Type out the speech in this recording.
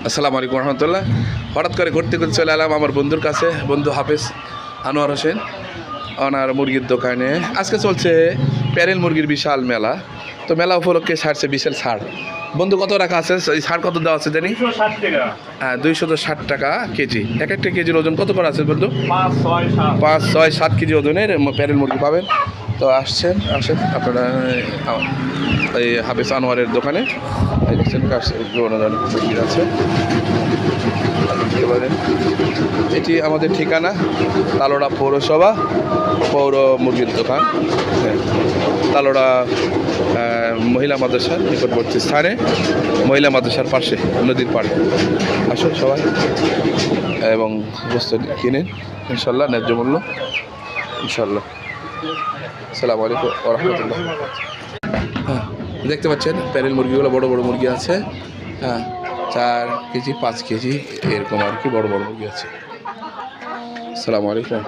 আসসালামু আলাইকুম রহমতুল্লাহ। হঠাৎ করে ঘুরতে ঘুরতে চলে এলাম আমার বন্ধুর কাছে, বন্ধু হাফেজ আনোয়ার হোসেন, ওনার মুরগির দোকানে। আজকে চলছে প্যারেল মুরগির বিশাল মেলা। তো মেলা উপলক্ষে ছাড়ছে বিশাল ছাড়। বন্ধু কত রাখা আছে, এই ছাড় কত দেওয়া আছে জানি? হ্যাঁ, 260 টাকা কেজি। এক একটা কেজির ওজন কত করে আছে বন্ধু? 5, 6, 7 কেজি ওজনের প্যারেল মুরগি পাবেন। তো আসেন আপনারা এই হাফেজ আনোয়ারের দোকানে। দেখছেন বিভিন্ন ধরনের মুরগি আছে। এটি আমাদের ঠিকানা তালোড়া পৌরসভা, পৌর মুরগির দোকান, তালোড়া মহিলা মাদ্রাসার নিকটবর্তী স্থানে, মহিলা মাদ্রাসার পাশে, নদীর পাড়ে। আসুন সবাই এবং বস্তু কিনেন ইনশাল্লাহ, ন্যায্য মূল্য ইনশাল্লাহ। আসসালামু আলাইকুম ওয়া রাহমাতুল্লাহ। হ্যাঁ, দেখতে পাচ্ছেন প্যারেল মুরগিগুলো বড় বড় মুরগি আছে। হ্যাঁ, 4 কেজি 5 কেজি এরকম আর কি বড় বড় মুরগি আছে। আসসালামু আলাইকুম।